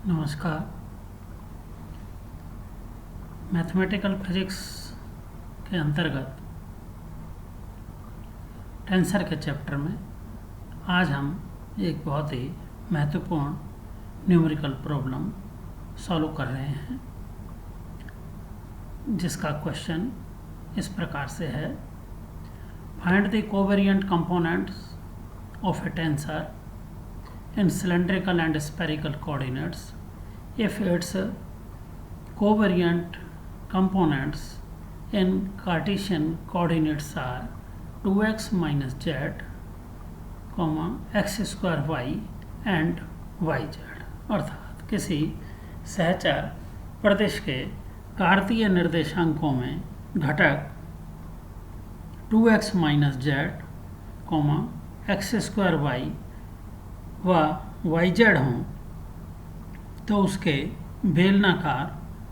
नमस्कार। Mathematical physics के अंतर्गत टेंसर के चैप्टर में आज हम एक बहुत ही महत्वपूर्ण न्यूमेरिकल प्रॉब्लम सॉल्व कर रहे हैं, जिसका क्वेश्चन इस प्रकार से है: find the covariant components of A tensor in cylindrical and spherical coordinates if its covariant components in Cartesian coordinates are 2x minus z, x square y and yz। अर्थात किसी सहचर प्रदेश के कार्तीय निर्देशांकों में घटक 2x minus z, x square y व yz हों तो उसके बेलनाकार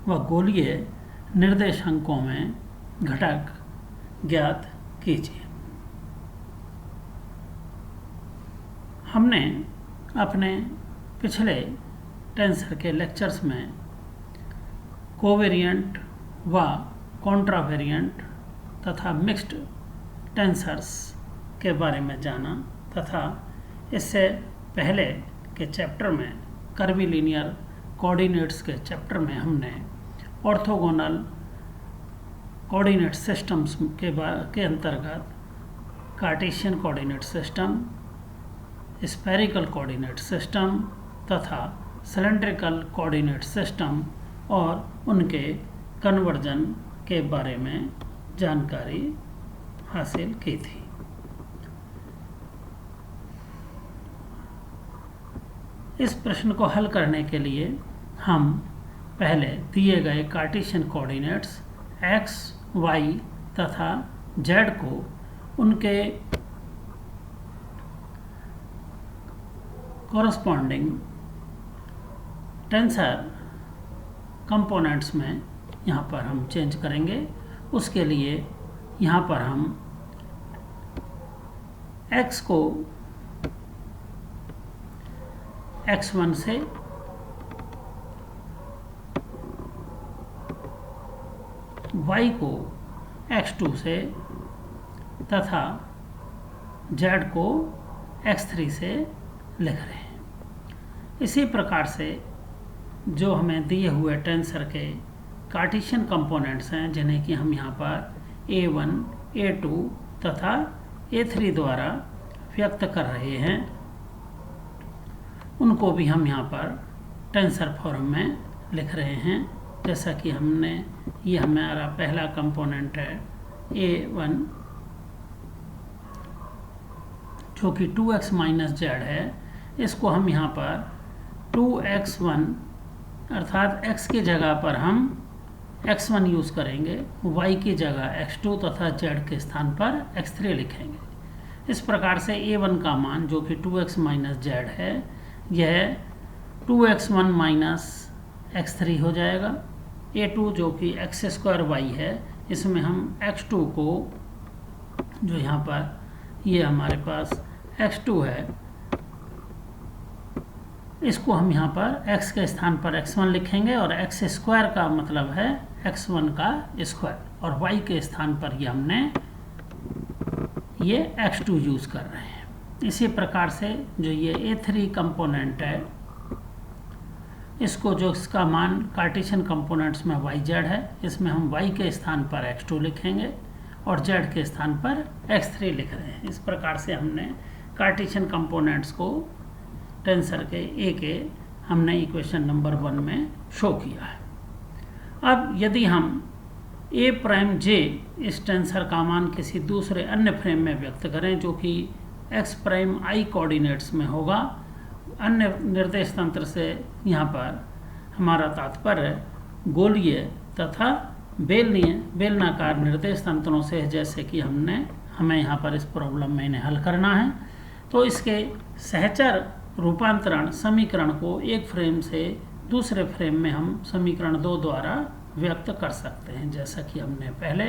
व गोलीय निर्देशांकों में घटक ज्ञात कीजिए। हमने अपने पिछले टेंसर के लेक्चर्स में कोवेरिएंट व कॉन्ट्रावेरिएंट तथा मिक्स्ड टेंसर्स के बारे में जाना तथा इससे पहले के चैप्टर में कर्वीलिनियर कोऑर्डिनेट्स के चैप्टर में हमने ऑर्थोगोनल कोऑर्डिनेट सिस्टम्स के अंतर्गत Cartesian coordinate system, spherical coordinate system तथा सिलेंड्रिकल कोऑर्डिनेट सिस्टम और उनके कन्वर्जन के बारे में जानकारी हासिल की थी। इस प्रश्न को हल करने के लिए हम पहले दिए गए कार्टेशियन कोऑर्डिनेट्स x, y तथा z को उनके कॉरस्पॉन्डिंग टेंसर कंपोनेंट्स में यहाँ पर हम चेंज करेंगे। उसके लिए यहाँ पर हम x को x1 से y को x2 से तथा z को x3 से लिख रहे हैं। इसी प्रकार से जो हमें दिए हुए टेंसर के कार्टेशियन कंपोनेंट्स हैं, जिन्हें कि हम यहाँ पर a1, a2 तथा a3 द्वारा व्यक्त कर रहे हैं, उनको भी हम यहाँ पर टेंसर फॉर्म में लिख रहे हैं। जैसा कि ये हमारा पहला कंपोनेंट है a1, जो कि 2x माइनस जेड है। इसको हम यहाँ पर 2x1 अर्थात x की जगह पर हम x1 यूज़ करेंगे, y की जगह x2 तथा z के स्थान पर x3 लिखेंगे। इस प्रकार से a1 का मान जो कि 2x माइनस जेड है, यह 2x1 माइनस x3 हो जाएगा। a2 जो कि एक्स स्क्वायर वाई है, इसमें हम x2 को, जो यहाँ पर ये हमारे पास x2 है, इसको हम यहाँ पर x के स्थान पर x1 लिखेंगे और x स्क्वायर का मतलब है x1 का स्क्वायर और y के स्थान पर ये हमने ये x2 यूज़ कर रहे हैं। इसी प्रकार से जो ये a3 कंपोनेंट है, इसको जो इसका मान कार्टेशियन कंपोनेंट्स में yz है, इसमें हम y के स्थान पर x2 लिखेंगे और z के स्थान पर x3 लिख रहे हैं। इस प्रकार से हमने कार्टेशियन कंपोनेंट्स को टेंसर के हमने इक्वेशन नंबर 1 में शो किया है। अब यदि हम a प्राइम j इस टेंसर का मान किसी दूसरे अन्य फ्रेम में व्यक्त करें, जो कि x प्राइम i कोऑर्डिनेट्स में होगा, अन्य निर्देश तंत्र से यहाँ पर हमारा तात्पर्य गोलीय तथा बेलनाकार निर्देश तंत्रों से, जैसे कि हमें यहाँ पर इस प्रॉब्लम में इन्हें हल करना है। तो इसके सहचर रूपांतरण समीकरण को एक फ्रेम से दूसरे फ्रेम में हम समीकरण 2 द्वारा व्यक्त कर सकते हैं, जैसा कि हमने पहले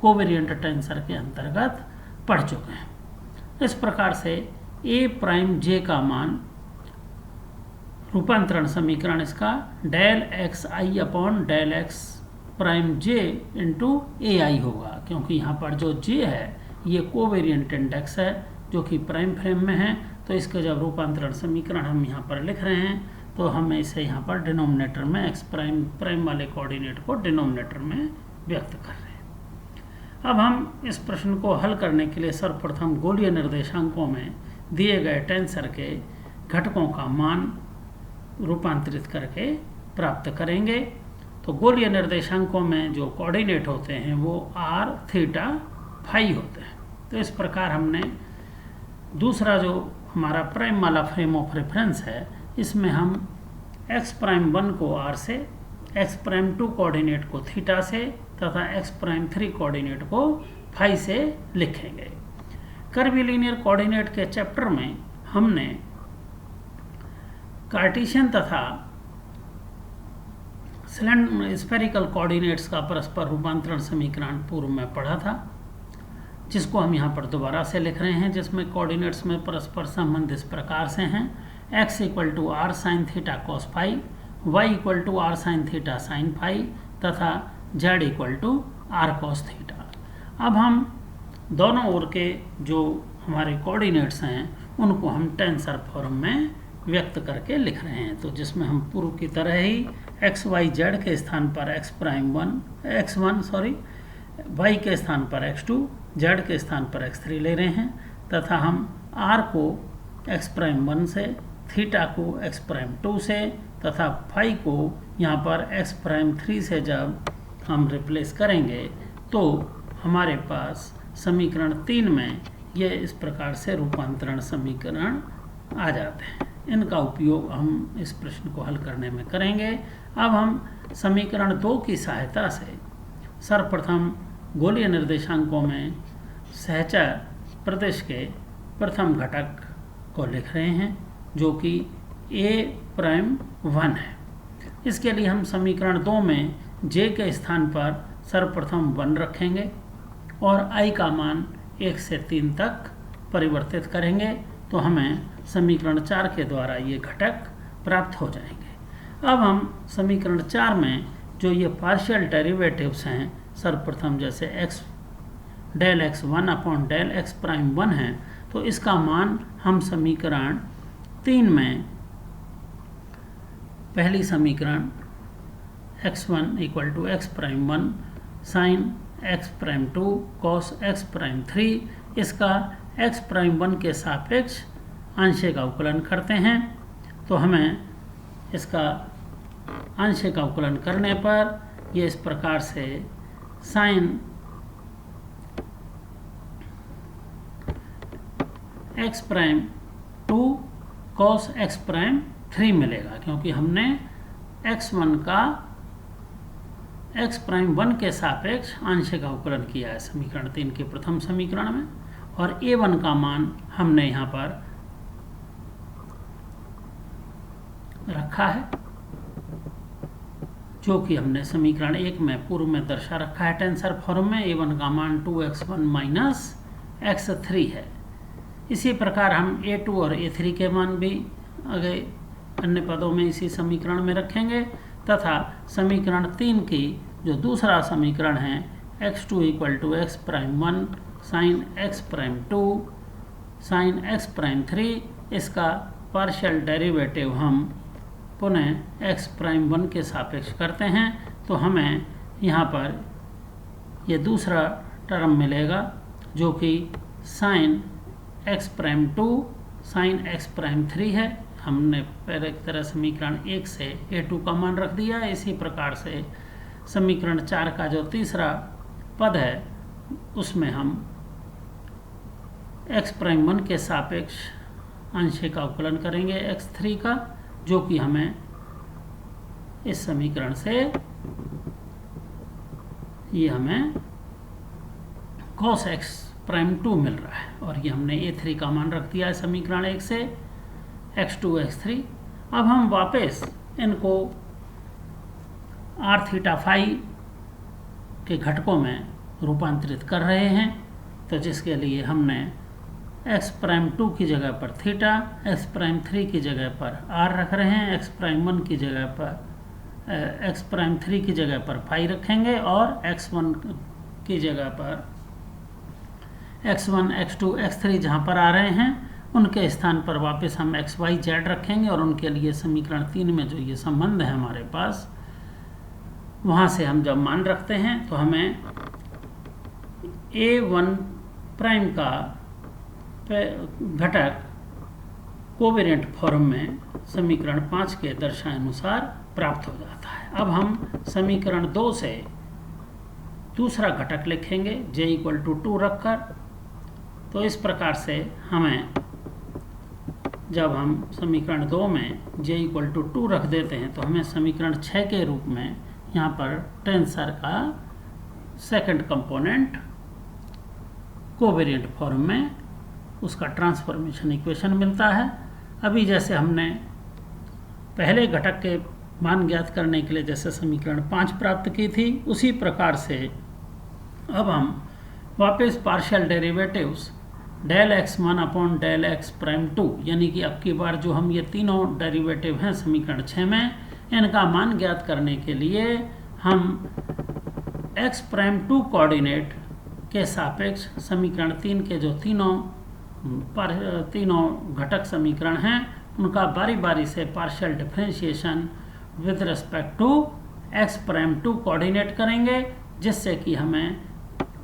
कोवेरिएंट टेंसर के अंतर्गत पढ़ चुके हैं। इस प्रकार से a प्राइम j का मान रूपांतरण समीकरण इसका डेल एक्स आई upon del x prime J into ए आई होगा, क्योंकि यहाँ पर जो जे है ये कोवेरिएंट इंडेक्स है जो कि प्राइम फ्रेम में है। तो इसका जब रूपांतरण समीकरण हम यहाँ पर लिख रहे हैं तो हमें इसे यहाँ पर डिनोमिनेटर में एक्स प्राइम वाले कोऑर्डिनेट को डिनोमिनेटर में व्यक्त कर रहे हैं। अब हम इस प्रश्न को हल करने के लिए सर्वप्रथम गोलीय निर्देशांकों में दिए गए टेंसर के घटकों का मान रूपांतरित करके प्राप्त करेंगे। तो गोलीय निर्देशांकों में जो कोऑर्डिनेट होते हैं वो आर, थीटा, फाई होते हैं। तो इस प्रकार हमने दूसरा जो हमारा प्राइम वाला फ्रेम ऑफ रेफरेंस है इसमें हम एक्स प्राइम 1 को आर से, एक्स प्राइम 2 कोऑर्डिनेट को थीटा से तथा एक्स प्राइम 3 कोऑर्डिनेट को फाई से लिखेंगे। कर्वीलिनियर कोऑर्डिनेट के चैप्टर में हमने कार्टेशियन तथा स्फेरिकल कोऑर्डिनेट्स का परस्पर रूपांतरण समीकरण पूर्व में पढ़ा था, जिसको हम यहाँ पर दोबारा से लिख रहे हैं, जिसमें कोऑर्डिनेट्स में परस्पर संबंध इस प्रकार से हैं: x equal to r sine theta cos phi, y equal to r sine theta sine phi तथा z equal to r cos theta. अब हम दोनों ओर के जो हमारे कोऑर्डिनेट्स हैं उनको हम टेंसर फॉर्म में व्यक्त करके लिख रहे हैं। तो जिसमें हम पूर्व की तरह ही एक्स वाई जेड के स्थान पर y के स्थान पर x2, z के स्थान पर x3 ले रहे हैं तथा हम r को x प्राइम 1 से, थीटा को x प्राइम 2 से तथा फाई को यहाँ पर x प्राइम 3 से जब हम रिप्लेस करेंगे तो हमारे पास समीकरण 3 में ये इस प्रकार से रूपांतरण समीकरण आ जाते हैं। इनका उपयोग हम इस प्रश्न को हल करने में करेंगे। अब हम समीकरण 2 की सहायता से सर्वप्रथम गोलीय निर्देशांकों में सहचर प्रदेश के प्रथम घटक को लिख रहे हैं जो कि a प्राइम 1 है। इसके लिए हम समीकरण 2 में j के स्थान पर सर्वप्रथम 1 रखेंगे और i का मान 1 से 3 तक परिवर्तित करेंगे तो हमें समीकरण 4 के द्वारा ये घटक प्राप्त हो जाएंगे। अब हम समीकरण 4 में जो ये पार्शियल डेरिवेटिव्स हैं, सर्वप्रथम जैसे x del x 1 upon del x prime 1 है, तो इसका मान हम समीकरण 3 में पहली समीकरण x1 equal to x prime 1 sine x prime 2 cos x prime 3 इसका एक्स प्राइम 1 के सापेक्ष आंशिक अवकलन करते हैं। तो हमें इसका आंशिक अवकलन करने पर ये इस प्रकार से sign x prime 2 cos x prime 3 मिलेगा, क्योंकि हमने x1 का एक्स प्राइम 1 के सापेक्ष आंशिक अवकलन किया है समीकरण 3 के प्रथम समीकरण में, और a1 का मान हमने यहाँ पर रखा है जो कि हमने समीकरण 1 में पूर्व में दर्शा रखा है टेंसर फॉर्म में। a1 का मान 2x1 माइनस x3 है। इसी प्रकार हम a2 और a3 के मान भी आगे अन्य पदों में इसी समीकरण में रखेंगे तथा समीकरण 3 की जो दूसरा समीकरण है x2 equal to x prime 1 sine x prime 2 sine x prime 3 इसका पार्शियल डेरिवेटिव हम पुनः एक्स प्राइम 1 के सापेक्ष करते हैं तो हमें यहाँ पर ये दूसरा टर्म मिलेगा जो कि sign x prime 2 sine x prime 3 है। हमने पहले की तरह समीकरण 1 से a2 का मान रख दिया। इसी प्रकार से समीकरण 4 का जो तीसरा पद है उसमें हम एक्स प्राइम 1 के सापेक्ष आंशिक अवकलन करेंगे x3 का, जो कि हमें इस समीकरण से ये हमें cos x प्राइम 2 मिल रहा है, और ये हमने a3 का मान रख दिया है समीकरण 1 से x2 x3। अब हम वापस इनको r थीटा फाई के घटकों में रूपांतरित कर रहे हैं, तो जिसके लिए हमने एक्स प्राइम 2 की जगह पर थीटा, एक्स प्राइम 3 की जगह पर आर रख रहे हैं, एक्स प्राइम 1 की जगह पर एक्स प्राइम 3 की जगह पर फाई रखेंगे और x1 की जगह पर x1, x2, x3 जहाँ पर आ रहे हैं उनके स्थान पर वापस हम x, y, z रखेंगे और उनके लिए समीकरण 3 में जो ये संबंध है हमारे पास, वहाँ से हम जब मान रखते हैं तो हमें a1 प्राइम का घटक कोवेरिएंट फॉर्म में समीकरण 5 के दर्शाए अनुसार प्राप्त हो जाता है। अब हम समीकरण 2 से दूसरा घटक लिखेंगे j = 2 रखकर। तो इस प्रकार से हमें जब हम समीकरण 2 में j = 2 रख देते हैं तो हमें समीकरण 6 के रूप में यहाँ पर टेंसर का सेकंड कंपोनेंट कोवेरिएंट फॉर्म में उसका ट्रांसफॉर्मेशन इक्वेशन मिलता है। अभी जैसे हमने पहले घटक के मान ज्ञात करने के लिए जैसे समीकरण 5 प्राप्त की थी, उसी प्रकार से अब हम वापस partial derivatives del x1 upon del x prime 2, यानी कि अब की बार जो हम ये तीनों डेरिवेटिव हैं समीकरण 6 में, इनका मान ज्ञात करने के लिए हम x प्राइम 2 कोऑर्डिनेट के सापेक्ष समीकरण 3 के जो तीनों घटक समीकरण हैं उनका बारी बारी से partial differentiation with respect to x prime 2 coordinate करेंगे, जिससे कि हमें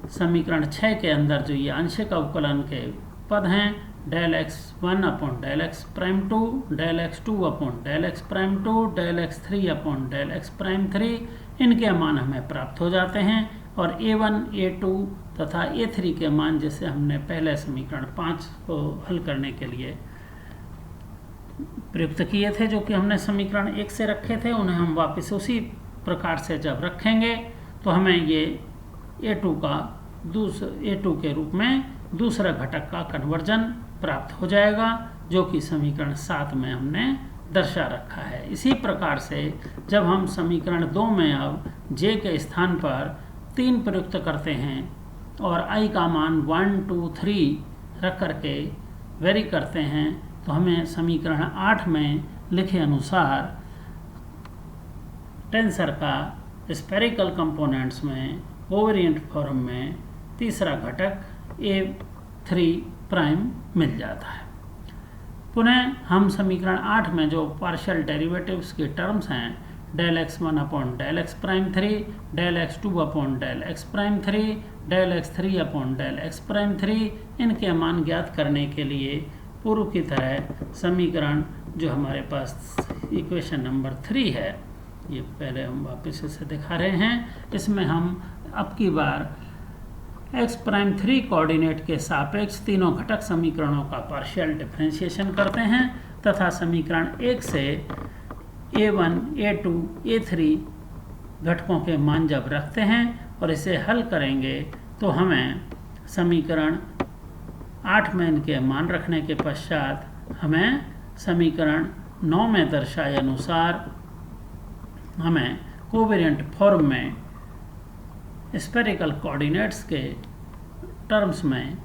समीकरण 6 के अंदर जो ये आंशिक अवकलन के पद हैं del x1 upon del x prime 2, del x2 upon del x prime 2, del x3 upon del x prime 3, इनके मान हमें प्राप्त हो जाते हैं। और a1, a2 तथा a3 के मान जैसे हमने पहले समीकरण 5 को हल करने के लिए प्रयुक्त किए थे, जो कि हमने समीकरण 1 से रखे थे, उन्हें हम वापस उसी प्रकार से जब रखेंगे तो हमें ये a2 के रूप में दूसरा घटक का कन्वर्जन प्राप्त हो जाएगा, जो कि समीकरण 7 में हमने दर्शा रखा है। इसी प्रकार से जब हम समीकरण 2 में अब j के स्थान पर 3 प्रयुक्त करते हैं और i का मान 1, 2, 3 रख करके वेरी करते हैं तो हमें समीकरण 8 में लिखे अनुसार टेंसर का स्फेरिकल कंपोनेंट्स में कोवेरिएंट फॉर्म में तीसरा घटक a3 प्राइम मिल जाता है। पुनः हम समीकरण 8 में जो पार्शियल डेरिवेटिव्स के टर्म्स हैं del x1 upon del x prime 3, del x2 upon del x prime 3, del x3 upon del x prime 3, इनके मान ज्ञात करने के लिए पूर्व की तरह समीकरण जो हमारे पास इक्वेशन नंबर 3 है, ये पहले हम वापस इसे दिखा रहे हैं, इसमें हम अब की बार x प्राइम 3 कोऑर्डिनेट के सापेक्ष तीनों घटक समीकरणों का पार्शियल डिफरेंशिएशन करते हैं तथा समीकरण 1 से a1, a2, a3 घटकों के मान जब रखते हैं और इसे हल करेंगे तो हमें समीकरण 8 में इनके मान रखने के पश्चात हमें समीकरण 9 में दर्शाए अनुसार हमें कोवेरिएंट फॉर्म में स्फेरिकल कोऑर्डिनेट्स के टर्म्स में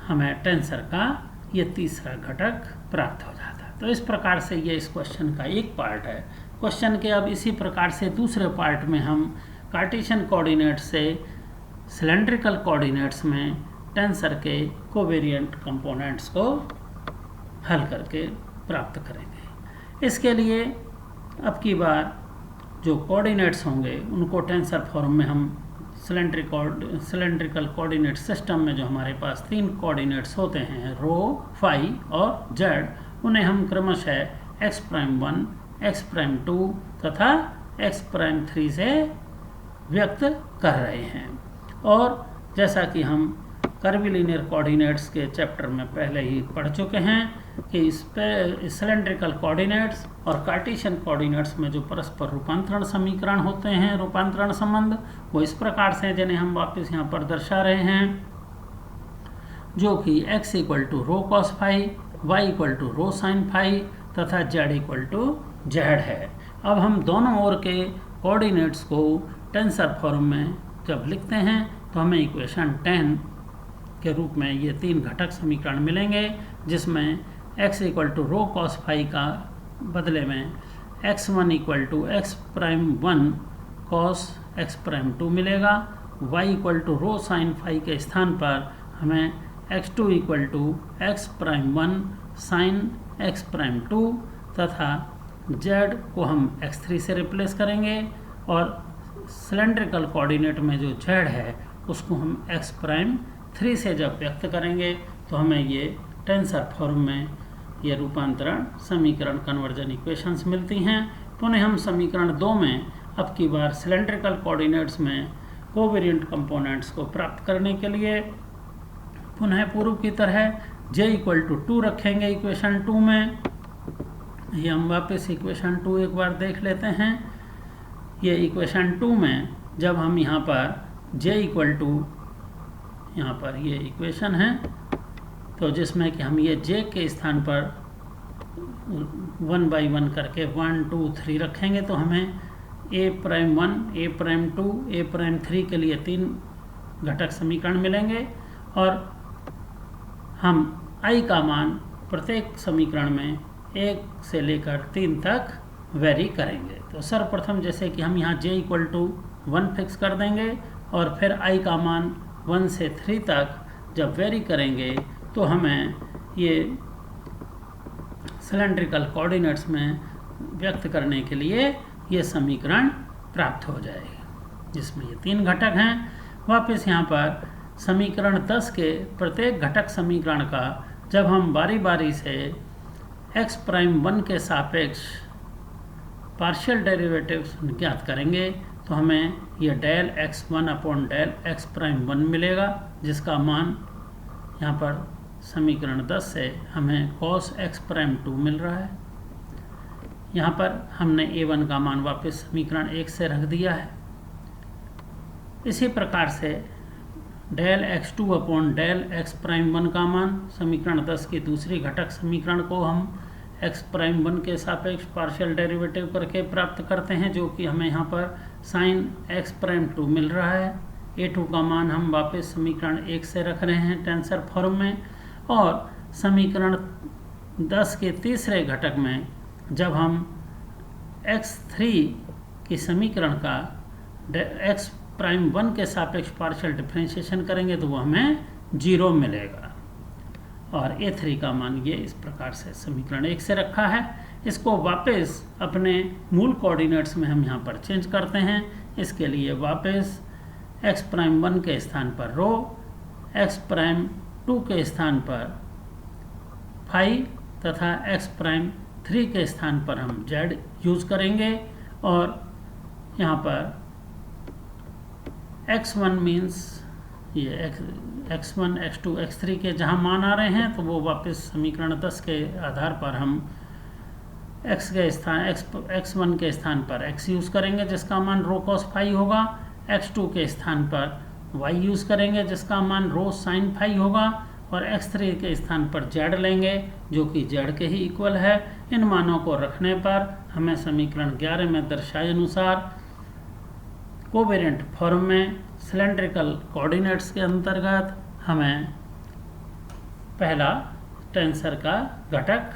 हमें टेंसर का ये तीसरा घटक प्राप्त हो जाता है। तो इस प्रकार से ये इस क्वेश्चन का एक पार्ट है। क्वेश्चन के अब इसी प्रकार से दूसरे पार्ट में हम कार्टेशियन कोऑर्डिनेट से सिलेंड्रिकल कोऑर्डिनेट्स में टेंसर के कोवेरिएंट कंपोनेंट्स को हल करके प्राप्त करेंगे। इसके लिए अब की बार जो कोऑर्डिनेट्स होंगे उनको टेंसर फॉर्म में हम सिलेंड्रिकल कोऑर्डिनेट सिस्टम में जो हमारे पास 3 कोऑर्डिनेट्स होते हैं रो, फाई और जेड, उन्हें हम क्रमशः x प्राइम 1, x प्राइम 2 तथा x प्राइम 3 से व्यक्त कर रहे हैं। और जैसा कि हम कर्विलिनियर कोऑर्डिनेट्स के चैप्टर में पहले ही पढ़ चुके हैं कि इस पे सिलेंड्रिकल कोऑर्डिनेट्स और कार्टेशियन कोऑर्डिनेट्स में जो परस्पर रूपांतरण समीकरण होते हैं, रूपांतरण संबंध, वो इस प्रकार से जिन्हें हम वापस यहाँ पर दर्शा रहे हैं, जो कि x = rho cos phi, y = rho sine phi तथा z = z है। अब हम दोनों ओर के कोऑर्डिनेट्स को टेंसर फॉर्म में जब लिखते हैं तो हमें इक्वेशन 10 के रूप में ये 3 घटक समीकरण मिलेंगे, जिसमें x equal to rho cos phi का बदले में x1 equal to x prime 1 cos x prime 2 मिलेगा। y equal to rho sine phi के स्थान पर हमें x2 equal to x prime 1 sine x prime 2 तथा z को हम x3 से रिप्लेस करेंगे और सिलेंड्रिकल कोऑर्डिनेट में जो z है उसको हम x प्राइम 3 से जब व्यक्त करेंगे तो हमें ये टेंसर फॉर्म में ये रूपांतरण समीकरण कन्वर्जन इक्वेशंस मिलती हैं। पुनः हम समीकरण 2 में अब की बार सिलेंड्रिकल कोऑर्डिनेट्स में कोवेरिएंट कंपोनेंट्स को प्राप्त करने के लिए पुनः पूर्व की तरह j इक्वल टू 2 रखेंगे इक्वेशन 2 में। ये हम वापस इक्वेशन 2 एक बार देख लेते हैं। ये इक्वेशन 2 में जब हम यहाँ पर j इक्वल टू, यहाँ पर ये इक्वेशन है तो जिसमें कि हम ये j के स्थान पर 1 बाई 1 करके 1 2 3 रखेंगे तो हमें a prime 1 a prime 2 a prime 3 के लिए 3 घटक समीकरण मिलेंगे और हम i का मान प्रत्येक समीकरण में 1 से लेकर 3 तक वेरी करेंगे। तो सर्वप्रथम जैसे कि हम यहाँ j इक्वल टू 1 फिक्स कर देंगे और फिर i का मान 1 से 3 तक जब वेरी करेंगे तो हमें ये सिलेंड्रिकल कोऑर्डिनेट्स में व्यक्त करने के लिए ये समीकरण प्राप्त हो जाएगी, जिसमें ये 3 घटक हैं। वापस यहाँ पर समीकरण 10 के प्रत्येक घटक समीकरण का जब हम बारी बारी से x प्राइम 1 के सापेक्ष पार्शियल डेरिवेटिव्स ज्ञात करेंगे तो हमें यह del x1 upon del x prime 1 मिलेगा, जिसका मान यहाँ पर समीकरण 10 से हमें cos x प्राइम 2 मिल रहा है। यहाँ पर हमने a1 का मान वापस समीकरण 1 से रख दिया है। इसी प्रकार से del x2 upon del x prime 1 का मान समीकरण 10 की दूसरी घटक समीकरण को हम x प्राइम 1 के सापेक्ष पार्शियल डेरिवेटिव करके प्राप्त करते हैं, जो कि हमें यहाँ पर साइन x प्राइम 2 मिल रहा है। a2 का मान हम वापस समीकरण 1 से रख रहे हैं टेंसर फॉर्म में और समीकरण 10 के तीसरे घटक में जब हम x3 की समीकरण का x प्राइम 1 के सापेक्ष पार्शियल डिफरेंशिएशन करेंगे तो वो हमें 0 मिलेगा और a3 का मान ये इस प्रकार से समीकरण 1 से रखा है। इसको वापस अपने मूल कोऑर्डिनेट्स में हम यहाँ पर चेंज करते हैं। इसके लिए वापस x प्राइम 1 के स्थान पर रो, x प्राइम 2 के स्थान पर फाई तथा x प्राइम 3 के स्थान पर हम z यूज करेंगे और यहाँ पर x1 मीन्स ये x1 x2 x3 के जहाँ मान आ रहे हैं तो वो वापस समीकरण 10 के आधार पर हम x के स्थान x1 के स्थान पर x यूज़ करेंगे जिसका मान रो कॉस फाई होगा, x2 के स्थान पर y यूज़ करेंगे जिसका मान रो साइन फाई होगा और x3 के स्थान पर z लेंगे जो कि z के ही इक्वल है। इन मानों को रखने पर हमें समीकरण 11 में दर्शाए अनुसार कोवेरिएंट फॉर्म में सिलेंड्रिकल कोऑर्डिनेट्स के अंतर्गत हमें पहला टेंसर का घटक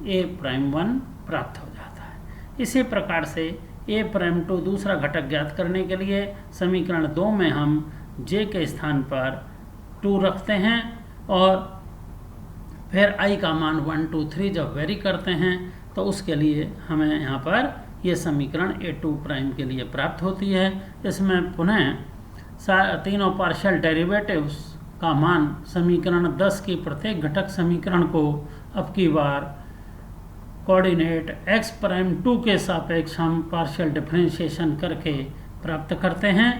a प्राइम 1 प्राप्त हो जाता है। इसी प्रकार से a प्राइम 2 दूसरा घटक ज्ञात करने के लिए समीकरण 2 में हम j के स्थान पर 2 रखते हैं और फिर i का मान 1 2 3 जब वेरी करते हैं तो उसके लिए हमें यहाँ पर यह समीकरण a2 प्राइम के लिए प्राप्त होती है। इसमें पुनः तीनों पार्शियल डेरिवेटिव्स का मान समीकरण 10 की प्रत्येक घटक समीकरण को अब की बार कोऑर्डिनेट x प्राइम 2 के सापेक्ष हम पार्शियल डिफरेंशिएशन करके प्राप्त करते हैं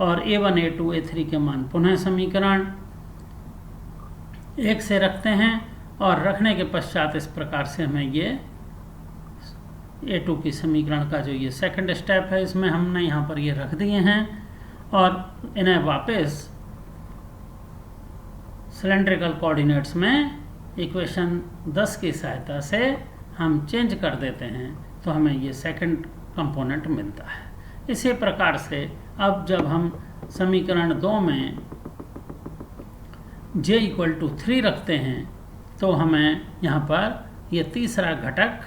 और a1 a2 a3 के मान पुनः समीकरण 1 से रखते हैं और रखने के पश्चात इस प्रकार से हमें ये a2 की समीकरण का जो ये सेकंड स्टेप है इसमें हमने यहाँ पर ये रख दिए हैं और इन्हें वापस सिलेंड्रिकल कोऑर्डिनेट्स में इक्वेशन 10 की सहायता से हम चेंज कर देते हैं तो हमें ये सेकंड कंपोनेंट मिलता है। इसी प्रकार से अब जब हम समीकरण 2 में j इक्वल टू 3 रखते हैं तो हमें यहाँ पर ये तीसरा घटक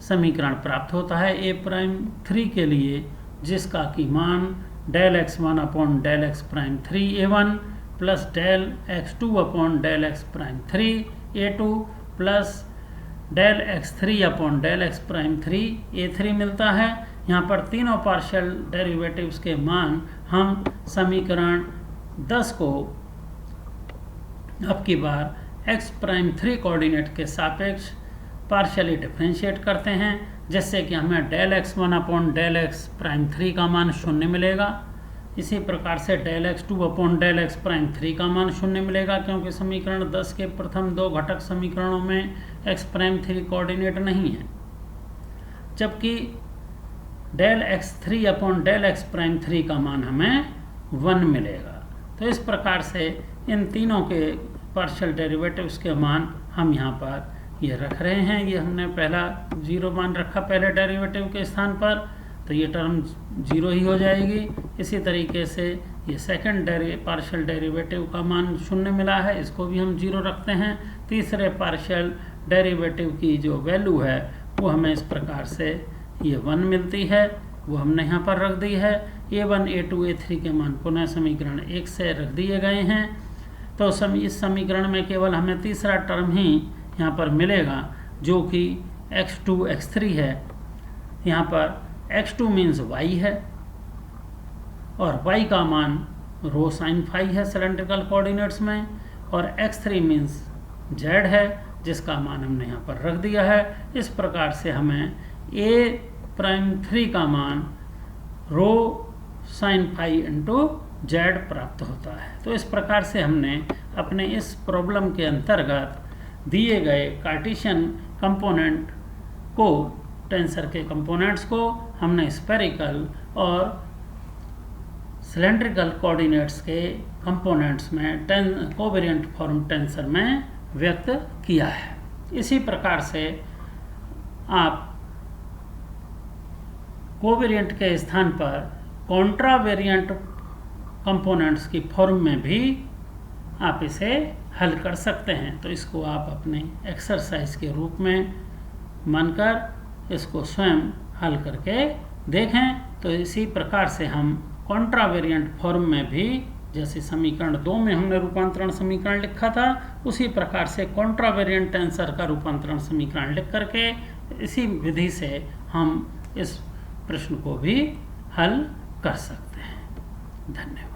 समीकरण प्राप्त होता है a प्राइम 3 के लिए, जिसका कि मान del x1 upon del x prime 3a1 plus del x2 upon del x prime 3a2 plus del x3 upon del x prime 3a3 मिलता है। यहाँ पर तीनों पार्शियल डेरिवेटिव्स के मान हम समीकरण 10 को अब की बार x प्राइम 3 कोऑर्डिनेट के सापेक्ष पार्शियली डिफरेंशिएट करते हैं, जिससे कि हमें del x1 upon del x prime 3 का मान 0 मिलेगा। इसी प्रकार से del x2 upon del x prime 3 का मान 0 मिलेगा, क्योंकि समीकरण 10 के प्रथम दो घटक समीकरणों में x प्राइम 3 कोऑर्डिनेट नहीं है, जबकि del x3 upon del x prime 3 का मान हमें 1 मिलेगा। तो इस प्रकार से इन तीनों के पार्शियल डेरिवेटिव्स के मान हम यहाँ पर ये रख रहे हैं। ये हमने पहला 0 मान रखा पहले डेरिवेटिव के स्थान पर, तो ये टर्म 0 ही हो जाएगी। इसी तरीके से ये सेकंड पार्शियल डेरिवेटिव का मान 0 मिला है, इसको भी हम 0 रखते हैं। तीसरे पार्शियल डेरिवेटिव की जो वैल्यू है वो हमें इस प्रकार से ये 1 मिलती है, वो हमने यहाँ पर रख दी है। a1 a2 a3 के मान पुनः समीकरण 1 से रख दिए गए हैं। तो इस समीकरण में केवल हमें तीसरा टर्म ही यहाँ पर मिलेगा, जो कि x2 x3 है। यहाँ पर x2 मीन्स y है और y का मान रो साइन फाई है सिलेंड्रिकल कोऑर्डिनेट्स में, और x3 मीन्स z है, जिसका मान हमने यहाँ पर रख दिया है। इस प्रकार से हमें a प्राइम 3 का मान rho sine phi into z प्राप्त होता है। तो इस प्रकार से हमने अपने इस प्रॉब्लम के अंतर्गत दिए गए कार्टेशियन कंपोनेंट को, टेंसर के कंपोनेंट्स को हमने स्फेरिकल और सिलेंड्रिकल कोऑर्डिनेट्स के कंपोनेंट्स में कोवेरिएंट फॉर्म टेंसर में व्यक्त किया है। इसी प्रकार से आप कोवेरिएंट के स्थान पर कॉन्ट्रावेरिएंट कंपोनेंट्स की फॉर्म में भी आप इसे हल कर सकते हैं। तो इसको आप अपने एक्सरसाइज के रूप में मानकर इसको स्वयं हल करके देखें। तो इसी प्रकार से हम कॉन्ट्रावेरिएंट फॉर्म में भी, जैसे समीकरण 2 में हमने रूपांतरण समीकरण लिखा था, उसी प्रकार से कॉन्ट्रावेरिएंट टेंसर का रूपांतरण समीकरण लिख करके इसी विधि से हम इस प्रश्न को भी हल कर सकते हैं। धन्यवाद।